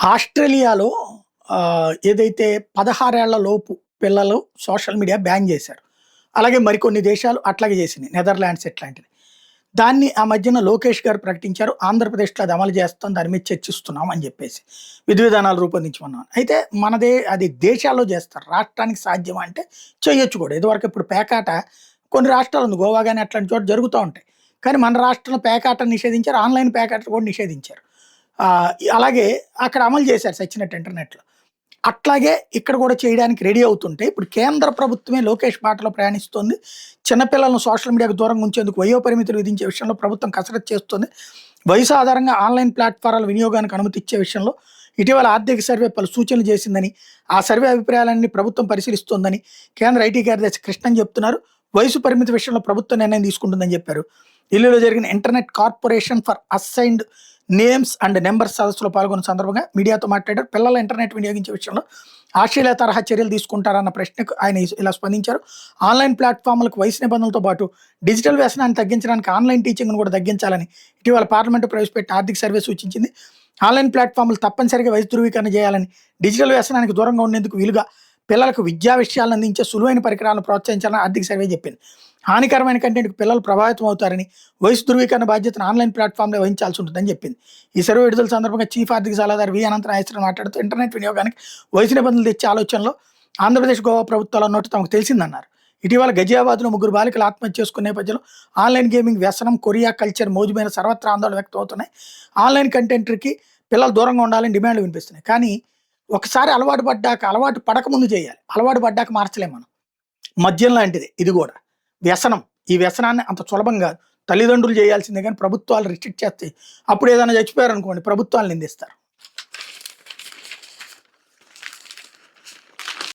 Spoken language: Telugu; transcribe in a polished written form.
ఆస్ట్రేలియాలో ఏదైతే 16 ఏళ్ల లోపు పిల్లలు సోషల్ మీడియా బ్యాన్ చేశారు. అలాగే మరికొన్ని దేశాలు అట్లాగే చేసినాయి. నెదర్లాండ్స్ ఇట్లాంటిది. దాన్ని ఆ మధ్యన లోకేష్ గారు ప్రకటించారు. ఆంధ్రప్రదేశ్‌లో అది అమలు చేస్తాం. దాని మీద చర్చిస్తున్నాం అని చెప్పేసి. విధి విధానాలు రూపొందించమన్నాం. అయితే అది దేశాల్లో చేస్తారు. రాష్ట్రానికి సాధ్యమా అంటే చేయొచ్చు కూడా. ఇదివరకు ఇప్పుడు పేకాట కొన్ని రాష్ట్రాలు ఉంది. గోవా గాని అట్లాంటి చోట జరుగుతా ఉంటాయి. కానీ మన రాష్ట్రంలో పేకాటను నిషేధించారు. ఆన్‌లైన్ పేకాటలు కూడా నిషేధించారు. అలాగే అక్కడ అమలు చేశారు సచ్చినట్టు ఇంటర్నెట్‌లో. అట్లాగే ఇక్కడ కూడా చేయడానికి రెడీ అవుతుంటే, ఇప్పుడు కేంద్ర ప్రభుత్వమే లోకేష్ బాటలో ప్రయాణిస్తోంది. చిన్నపిల్లలను సోషల్ మీడియాకు దూరంగా ఉంచేందుకు వయో పరిమితులు విధించే విషయంలో ప్రభుత్వం కసరత్తు చేస్తోంది. వయసు ఆధారంగా ఆన్‌లైన్ ప్లాట్‌ఫారాల వినియోగానికి అనుమతి ఇచ్చే విషయంలో ఇటీవల ఆర్థిక సర్వే పలు సూచనలు చేసిందని, ఆ సర్వే అభిప్రాయాలన్నీ ప్రభుత్వం పరిశీలిస్తోందని కేంద్ర ఐటీ కార్యదర్శి కృష్ణన్ చెప్తున్నారు. వయసు పరిమితి విషయంలో ప్రభుత్వం నిర్ణయం తీసుకుంటుందని చెప్పారు. ఢిల్లీలో జరిగిన internet corporation for assigned names and numbers సదస్సులో పాల్గొన్న సందర్భంగా మీడియాతో మాట్లాడారు. పిల్లల ఇంటర్నెట్ వినియోగించే విషయంలో ఆస్ట్రేలియా తరహా చర్యలు తీసుకుంటారన్న ప్రశ్నకు ఆయన ఇలా స్పందించారు. ఆన్లైన్ ప్లాట్ఫామ్లకు వయసు నిబంధనలతో పాటు డిజిటల్ వ్యసనాన్ని తగ్గించడానికి ఆన్లైన్ టీచింగ్ను కూడా తగ్గించాలని ఇటీవల పార్లమెంటు ప్రవేశపెట్టిన ఆర్థిక సర్వే సూచించింది. ఆన్లైన్ ప్లాట్ఫామ్లు తప్పనిసరిగా వయసు ధృవీకరణ చేయాలని, డిజిటల్ వ్యసనానికి దూరంగా ఉండేందుకు వీలుగా పిల్లలకు విద్యా విషయాలను అందించే సులువైన పరికరాలను ప్రోత్సహించాలని ఆర్థిక సర్వే చెప్పింది. హానికరమైన కంటెంట్కు పిల్లలు ప్రభావితం అవుతారని, వయసు ధృవీకరణ బాధ్యతను ఆన్లైన్ ప్లాట్ఫామ్లో వహించాల్సి ఉంటుందని చెప్పింది. ఈ సర్వే విడుదల సందర్భంగా చీఫ్ ఆర్థిక సలహాదారు వి అనంత నాగేశ్వరరావు మాట్లాడుతూ ఇంటర్నెట్ వినియోగానికి వయసు నిబంధనలు తెచ్చే ఆలోచనలో ఆంధ్రప్రదేశ్, గోవా ప్రభుత్వాలు ఉన్నట్టు తమకు తెలిసిందన్నారు. ఇటీవల గజియాబాద్లో 3 బాలికలు ఆత్మహత్య చేసుకునే నేపథ్యంలో ఆన్లైన్ గేమింగ్ వ్యసనం, కొరియా కల్చర్ మోజుమైన సర్వత్రా ఆందోళన వ్యక్తం అవుతున్నాయి. ఆన్లైన్ కంటెంట్కి పిల్లలు దూరంగా ఉండాలని డిమాండ్లు వినిపిస్తున్నాయి. కానీ ఒకసారి అలవాటు పడకముందు చేయాలి. అలవాటు పడ్డాక మార్చలేము మనం. మద్యం లాంటిది ఇది కూడా. వ్యసనం. ఈ వ్యసనాన్ని అంత సులభంగా తల్లిదండ్రులు చేయాల్సిందే కానీ ప్రభుత్వాలు రిస్ట్రిక్ట్ చేస్తాయి. అప్పుడు ఏదైనా చచ్చిపోయారనుకోండి ప్రభుత్వాలు నిందిస్తారు.